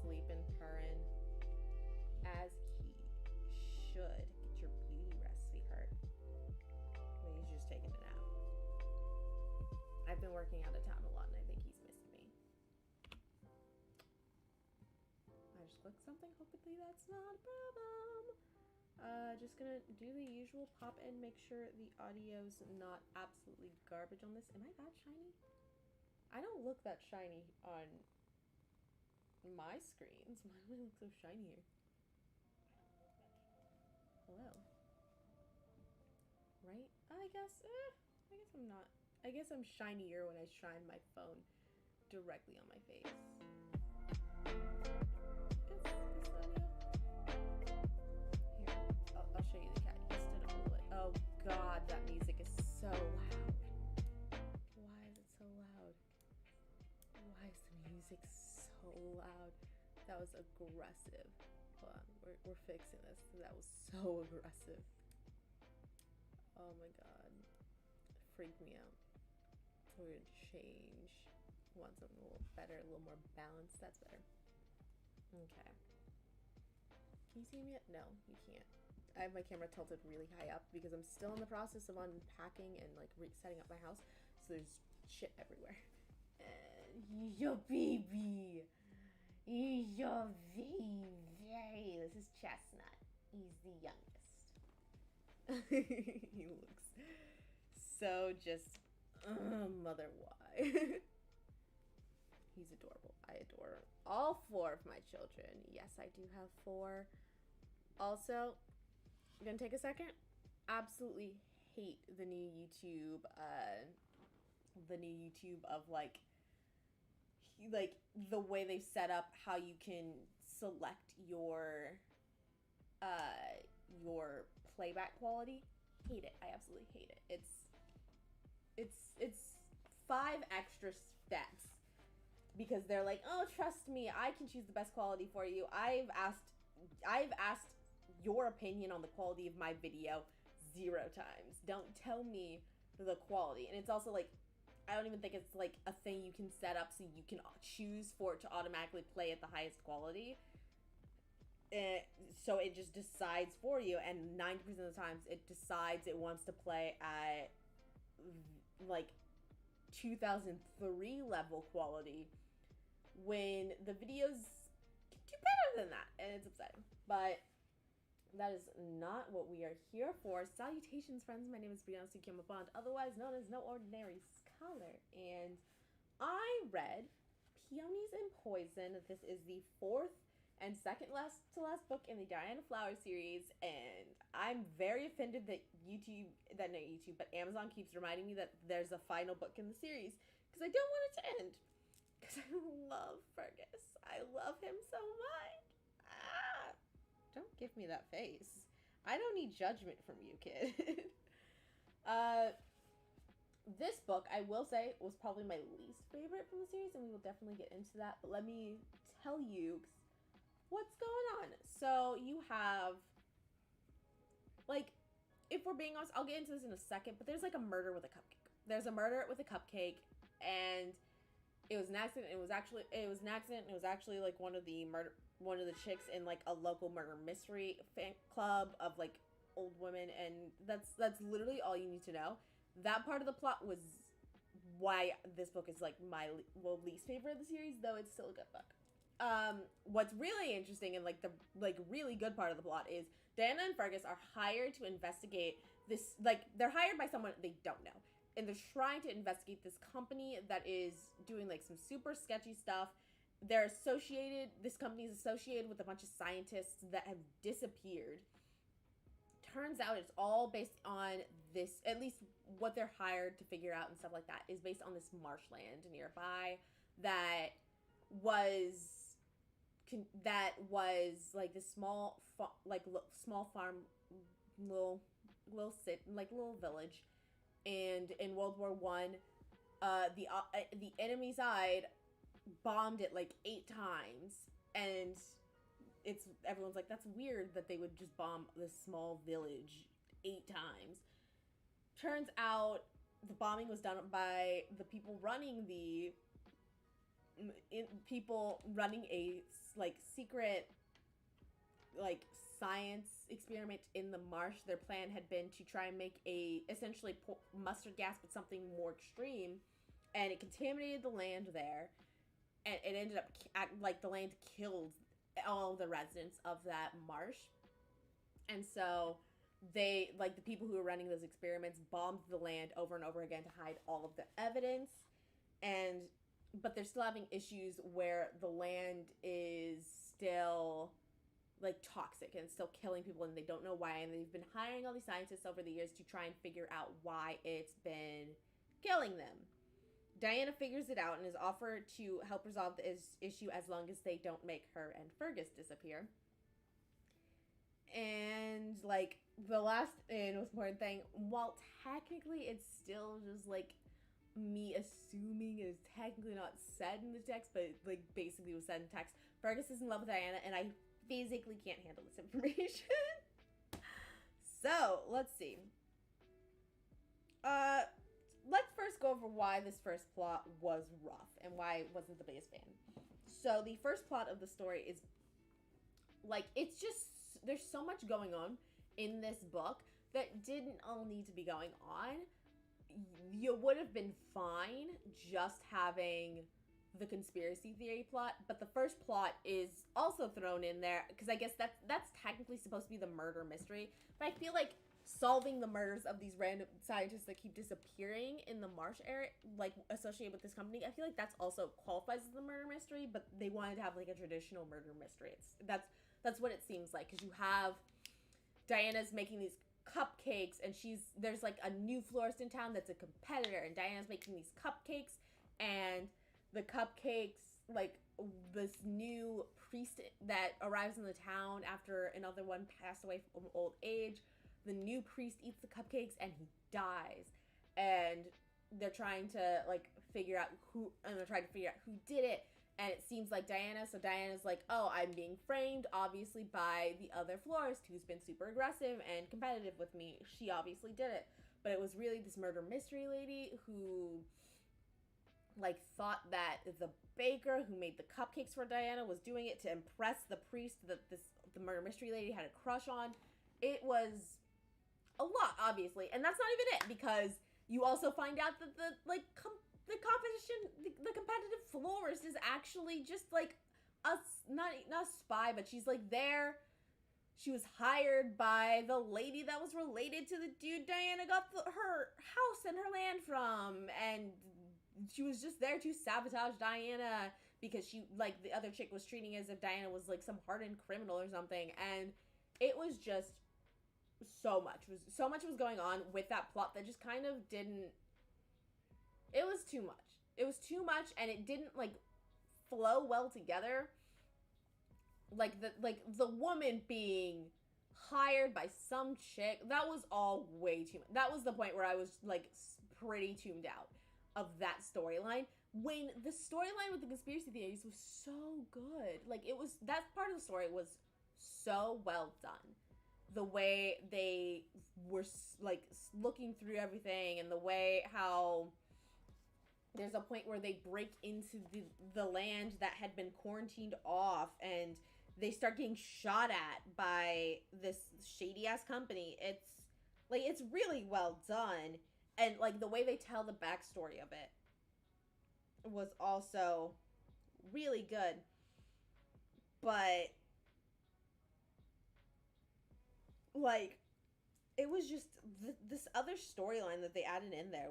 sleeping, purring, as he should. Get your beauty rest, sweetheart. Well, he's just taking a nap. I've been working out of town a lot, and I think he's missing me. I just clicked something. Hopefully that's not a problem. Just gonna do the usual pop in, make sure the audio's not absolutely garbage on this. Am I that shiny? I don't look that shiny on my screens. Why do I look so shiny here? Hello. Right? I guess I'm not. I guess I'm shinier when I shine my phone directly on my face. Is audio? Here, I'll show you the cat. He stood up a little bit. Oh God, that music is so loud. Why is it so loud? Why is the music so loud? That was aggressive. Hold on, we're fixing this. That was so aggressive. Oh my God, it freaked me out. We're gonna change. Want something a little better, a little more balanced. That's better. Okay. Can you see me yet? No, you can't. I have my camera tilted really high up because I'm still in the process of unpacking and like setting up my house. So there's shit everywhere. And your baby. Your baby. This is Chestnut. He's the youngest. He looks so just mother why. He's adorable. I adore all 4 of my children. Yes, I do have 4. Also, I'm gonna take a second. Absolutely hate the new YouTube of like the way they've set up how you can select your playback quality. Hate it. I absolutely hate it. It's 5 extra steps because they're like, oh, trust me, I can choose the best quality for you. I've asked your opinion on the quality of my video 0 times. Don't tell me the quality. And it's also like, I don't even think it's like a thing you can set up so you can choose for it to automatically play at the highest quality. So it just decides for you, and 90% of the times it decides it wants to play at like 2003 level quality when the videos can do better than that, and it's upsetting. But that is not what we are here for. Salutations, friends. My name is Peonies, otherwise known as No Ordinary Scholar, and I read Peonies and Poison. This is the 4th and second last book in the Diana Flower series, and I'm very offended that Amazon keeps reminding me that there's a final book in the series, because I don't want it to end, because I love Fergus. I love him so much. Don't give me that face. I don't need judgment from you, kid. This book, I will say, was probably my least favorite from the series, and we will definitely get into that, but let me tell you what's going on. So you have, like, if we're being honest, I'll get into this in a second, but there's like a murder with a cupcake. There's a murder with a cupcake, and it was an accident. It was actually like one of the chicks in like a local murder mystery fan club of like old women, and that's literally all you need to know. That part of the plot was why this book is like my least favorite of the series, though it's still a good book. What's really interesting and the really good part of the plot is Diana and Fergus are hired to investigate this, they're hired by someone they don't know, and they're trying to investigate this company that is doing like some super sketchy stuff. This company is associated with a bunch of scientists that have disappeared. Turns out it's all based on this, at least what they're hired to figure out and stuff like that, is based on this marshland nearby that was like this small farm, little village, and in World War One, the enemy side bombed it like 8 times, and everyone's like, that's weird that they would just bomb this small village 8 times. Turns out the bombing was done by the people running the people running a like secret like science experiment in the marsh. Their plan had been to try and make a essentially mustard gas, but something more extreme, and it contaminated the land there, and it ended up like the land killed all the residents of that marsh, and so they like the people who were running those experiments bombed the land over and over again to hide all of the evidence, and but they're still having issues where the land is still like toxic and still killing people, and they don't know why, and they've been hiring all these scientists over the years to try and figure out why it's been killing them. Diana figures it out and is offered to help resolve this issue as long as they don't make her and Fergus disappear. And like the last and most important thing, while technically it's still just like me assuming it is technically not said in the text, but like basically was said in text, Fergus is in love with Diana, and I physically can't handle this information. So let's see. Let's first go over why this first plot was rough and why it wasn't the biggest fan. So the first plot of the story is like, it's just, there's so much going on in this book that didn't all need to be going on. You would have been fine just having the conspiracy theory plot, but the first plot is also thrown in there because I guess that's technically supposed to be the murder mystery, but I feel like solving the murders of these random scientists that keep disappearing in the marsh area, like associated with this company, I feel like that's also qualifies as the murder mystery, but they wanted to have like a traditional murder mystery. That's what it seems like, because you have Diana's making these cupcakes, and there's like a new florist in town that's a competitor, and Diana's making these cupcakes, and the cupcakes, like this new priest that arrives in the town after another one passed away from old age, the new priest eats the cupcakes and he dies, and they're trying to like figure out who did it, and it seems like Diana. So Diana's like, oh, I'm being framed obviously by the other florist who's been super aggressive and competitive with me. She obviously did it, but it was really this murder mystery lady who like thought that the baker who made the cupcakes for Diana was doing it to impress the priest that the murder mystery lady had a crush on. It was a lot, obviously, and that's not even it, because you also find out that the competitive florist is actually just like not a spy, but she's like there. She was hired by the lady that was related to the dude Diana got her house and her land from, and she was just there to sabotage Diana because she, like, the other chick was treating it as if Diana was like some hardened criminal or something, and it was just so much was going on with that plot that just kind of didn't. It was too much, and it didn't like flow well together. Like the woman being hired by some chick, that was all way too much. That was the point where I was like pretty tuned out of that storyline, when the storyline with the conspiracy theories was so good. Like, it was, that part of the story was so well done. The way they were like looking through everything, and the way how there's a point where they break into the land that had been quarantined off, and they start getting shot at by this shady ass company. It's like, it's really well done. And like the way they tell the backstory of it was also really good. But like, it was just this other storyline that they added in there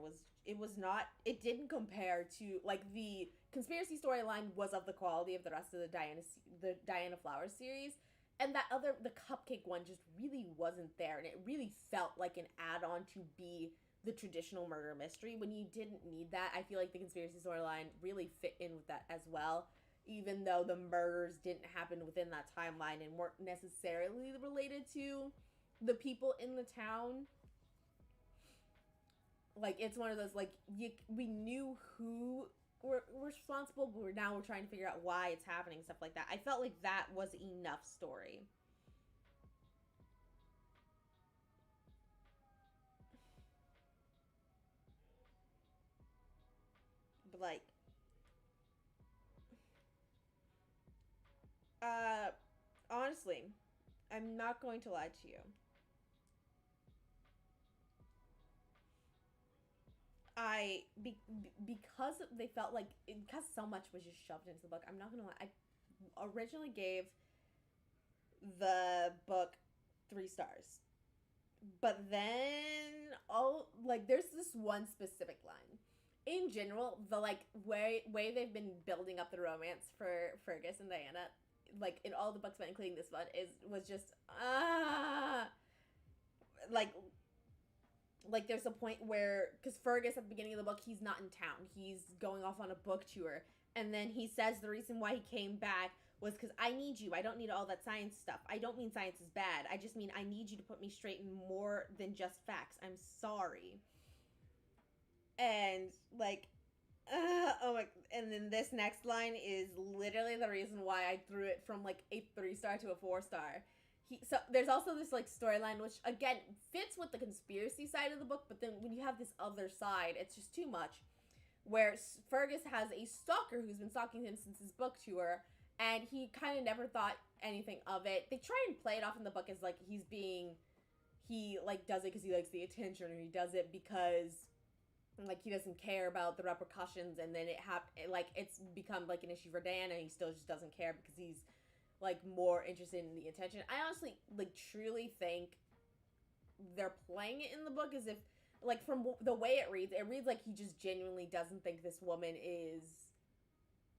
it didn't compare to, like, the conspiracy storyline was of the quality of the rest of the Diana Flowers series, and the cupcake one just really wasn't there, and it really felt like an add-on to be the traditional murder mystery when you didn't need that. I feel like the conspiracy storyline really fit in with that as well, even though the murders didn't happen within that timeline and weren't necessarily related to the people in the town. Like, it's one of those, like, we knew who were responsible, but we're trying to figure out why it's happening, stuff like that. I felt like that was enough story. But, like, honestly, I'm not going to lie to you. Because they felt like because so much was just shoved into the book. I'm not gonna lie. I originally gave the book 3 stars, but then there's this one specific line. In general, the way they've been building up the romance for Fergus and Diana, like in all the books, but including this one, was just like there's a point where, because Fergus at the beginning of the book, he's not in town, he's going off on a book tour, and then he says the reason why he came back was because I need you. I don't need all that science stuff. I don't mean science is bad. I just mean I need you to put me straight in more than just facts. I'm sorry. And oh my, and then this next line is literally the reason why I threw it from like a 3-star to a 4-star. So there's also this like storyline which again fits with the conspiracy side of the book, but then when you have this other side, it's just too much. Where Fergus has a stalker who's been stalking him since his book tour, and he kind of never thought anything of it. They try and play it off in the book as like he does it because he likes the attention, or he does it because like he doesn't care about the repercussions, and then it's become like an issue for Dan, and he still just doesn't care because he's like more interested in the attention. I honestly truly think they're playing it in the book as if from the way it reads like he just genuinely doesn't think this woman is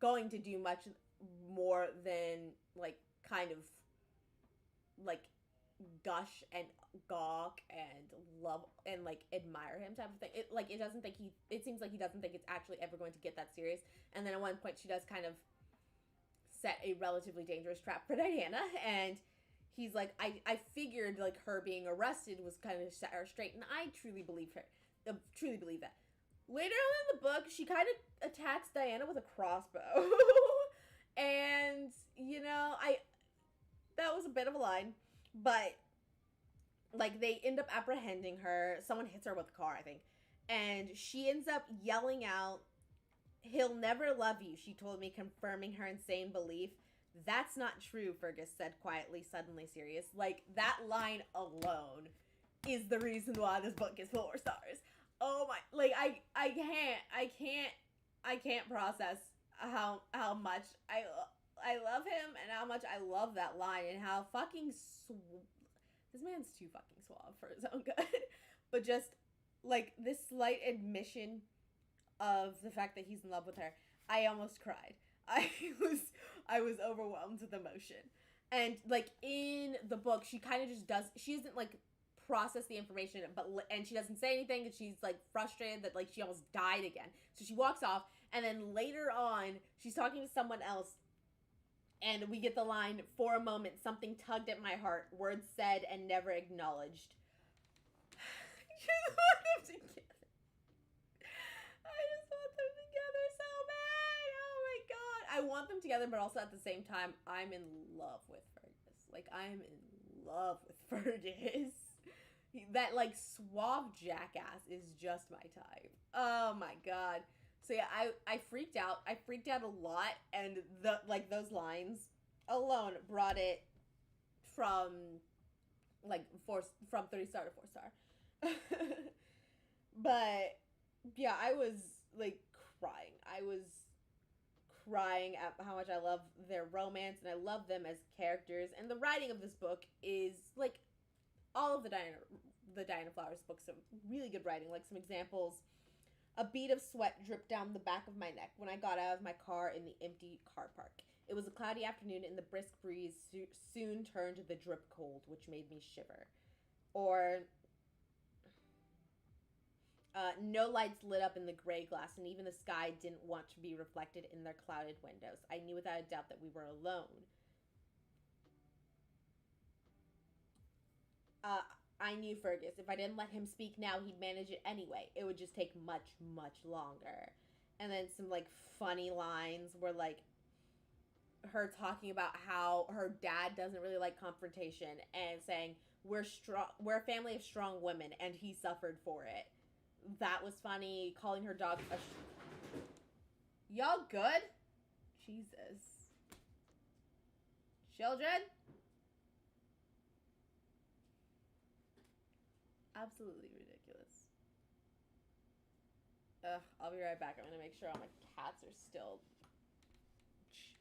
going to do much more than kind of gush and gawk and love and admire him type of thing. It seems like he doesn't think it's actually ever going to get that serious. And then at one point she does kind of set a relatively dangerous trap for Diana, and he's like, I figured her being arrested was kind of set her straight, and I truly believe truly believe that. Later on in the book, she kind of attacks Diana with a crossbow. And that was a bit of a line, but they end up apprehending her. Someone hits her with a car, I think, and she ends up yelling out, "He'll never love you," she told me, confirming her insane belief. "That's not true," Fergus said quietly, suddenly serious. That line alone is the reason why this book is 4 stars. Oh my, I can't process how much I love him, and how much I love that line, and how fucking this man's too fucking suave for his own good. But just this slight admission of the fact that he's in love with her, I almost cried. I was overwhelmed with emotion. And in the book, she kind of just does, she doesn't process the information, and she doesn't say anything, and she's frustrated that she almost died again. So she walks off, and then later on she's talking to someone else, and we get the line, "For a moment something tugged at my heart, words said and never acknowledged." I just want them together. I just want them together so bad. Oh my god. I want them together, but also at the same time, I'm in love with Fergus. I'm in love with Fergus. That suave jackass is just my type. Oh my god. So yeah, I freaked out. I freaked out a lot, and those lines alone brought it from 3-star to 4-star. But yeah, I was crying. I was crying at how much I love their romance, and I love them as characters. And the writing of this book is all of the Diana Flowers books, some really good writing. Some examples: "A bead of sweat dripped down the back of my neck when I got out of my car in the empty car park. It was a cloudy afternoon, and the brisk breeze soon turned to the drip cold, which made me shiver." Or "No lights lit up in the gray glass, and even the sky didn't want to be reflected in their clouded windows. I knew without a doubt that we were alone. I knew Fergus. If I didn't let him speak now, he'd manage it anyway. It would just take much, much longer." And then some funny lines were her talking about how her dad doesn't really like confrontation, and saying, we're a family of strong women, and he suffered for it. That was funny. Calling her dog y'all good? Jesus. Children? Absolutely ridiculous. Ugh, I'll be right back. I'm gonna make sure all my cats are still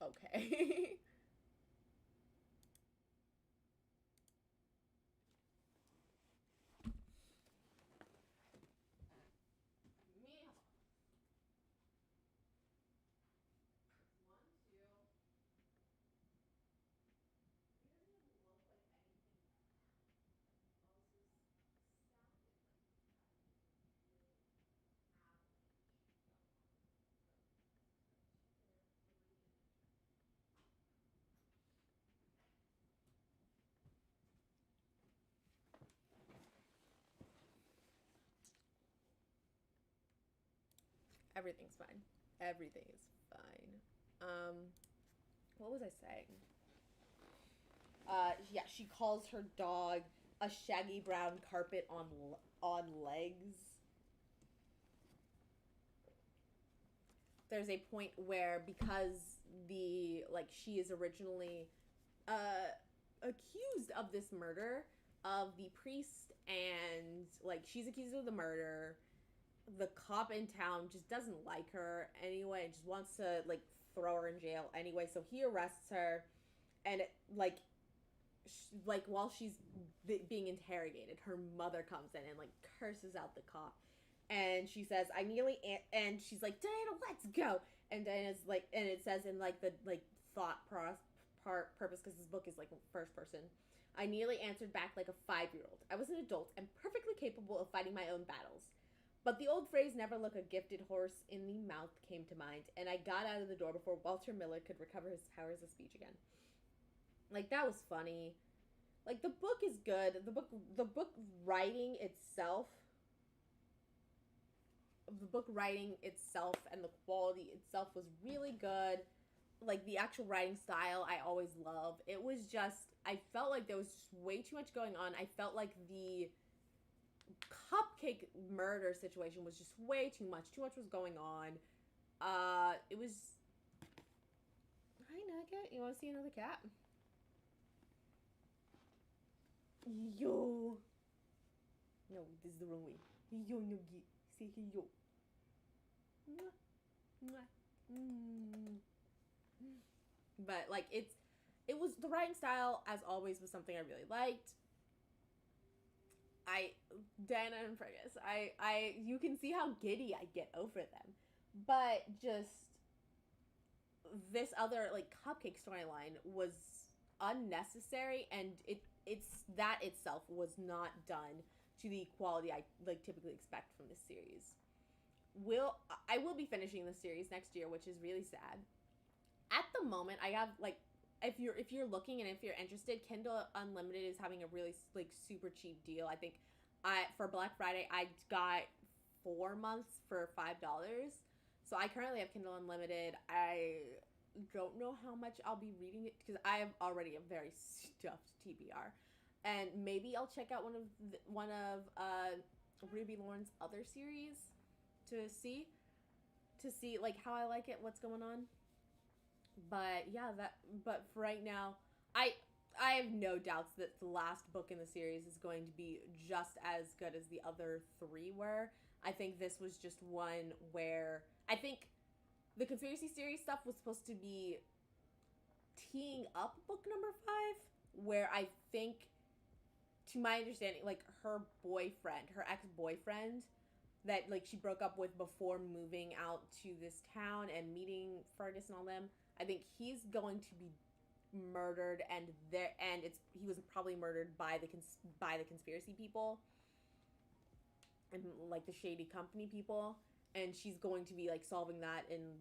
okay. Meow. One, two. It doesn't even look like anything else is stacked. It's like having a big avalanche going on. So, there, three, and a everything's fine. Everything is fine. What was I saying? Yeah, she calls her dog a shaggy brown carpet on legs. There's a point where because she is originally accused of this murder of the priest, and she's accused of the murder. The cop in town just doesn't like her anyway, and just wants to throw her in jail anyway. So he arrests her, and while she's being interrogated, her mother comes in and curses out the cop, and she says, "I nearly," and she's like, "Diana, let's go." And Diana's and it says in the thought purpose, because this book is first person. I nearly answered back like a 5-year-old. I was an adult and perfectly capable of fighting my own battles. But the old phrase, never look a gifted horse in the mouth, came to mind, and I got out of the door before Walter Miller could recover his powers of speech again. That was funny. The book is good. The book writing itself, and the quality itself was really good. The actual writing style I always love. It was just, I felt like there was just way too much going on. I felt like the cupcake murder situation was just way too much. Too much was going on. It was. Hi, Nugget. You want to see another cat? Yo. No, this is the wrong way. Yo, Nugget. Say yo. Mwah. Mwah. Mm. But it was the writing style, as always, was something I really liked. Dana and Fergus, you can see how giddy I get over them, but just this other cupcake storyline was unnecessary, and that itself was not done to the quality I typically expect from this series. I will be finishing the series next year, which is really sad. At the moment, I have if you're looking and if you're interested, Kindle Unlimited is having a really super cheap deal. I think for Black Friday I got 4 months for $5. So I currently have Kindle Unlimited. I don't know how much I'll be reading it because I have already a very stuffed TBR, and maybe I'll check out one of Ruby Lauren's other series to see how I like it, what's going on. But yeah, but for right now, I have no doubts that the last book in the series is going to be just as good as the other 3 were. I think this was just one where I think the conspiracy series stuff was supposed to be teeing up book number 5, where I think, to my understanding, her ex-boyfriend that she broke up with before moving out to this town and meeting Fergus and all them, I think he's going to be murdered, and he was probably murdered by the conspiracy people and the shady company people, and she's going to be solving that and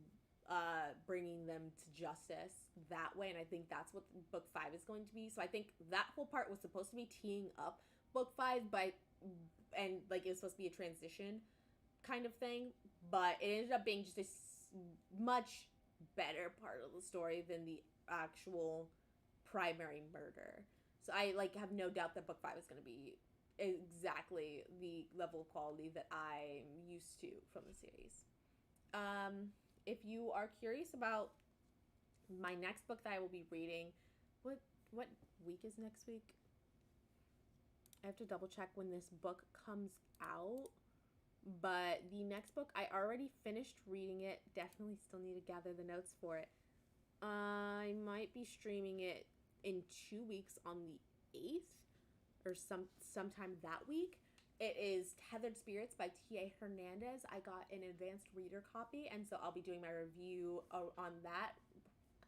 bringing them to justice that way. And I think that's what book 5 is going to be. So I think that whole part was supposed to be teeing up book 5, and it was supposed to be a transition kind of thing, but it ended up being just a much better part of the story than the actual primary murder. So I have no doubt that book 5 is going to be exactly the level of quality that I'm used to from the series. If you are curious about my next book that I will be reading, what week is next week? I have to double check when this book comes out. But the next book, I already finished reading it. Definitely still need to gather the notes for it. I might be streaming it in 2 weeks on the 8th or sometime that week. It is Tethered Spirits by T.A. Hernandez. I got an advanced reader copy, and so I'll be doing my review on that.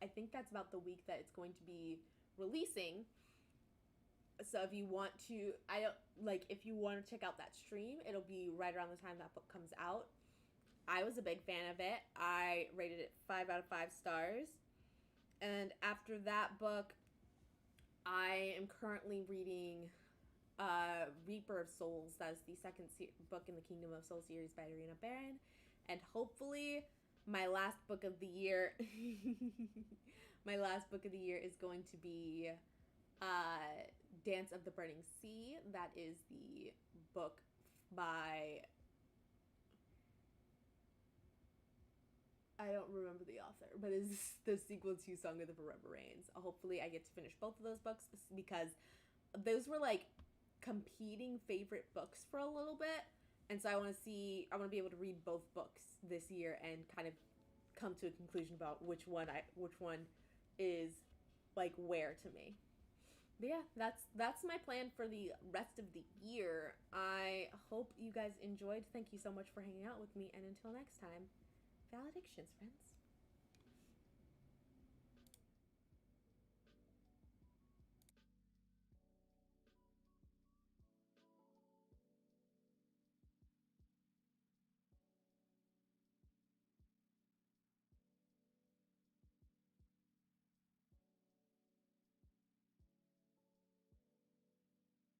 I think that's about the week that it's going to be releasing. So if you want to, if you want to check out that stream, it'll be right around the time that book comes out. I was a big fan of it. I rated it 5 out of 5 stars. And after that book, I am currently reading Reaper of Souls. That's the second book in the Kingdom of Soul series by Irina Baron. And hopefully my last book of the year is going to be Dance of the Burning Sea. That is the book by, I don't remember the author, but it's the sequel to Song of the Forever Rains. Hopefully I get to finish both of those books, because those were like competing favorite books for a little bit. And so I want to be able to read both books this year and kind of come to a conclusion about which one is like where to me. But yeah, that's my plan for the rest of the year. I hope you guys enjoyed. Thank you so much for hanging out with me, and until next time, valedictions, friends.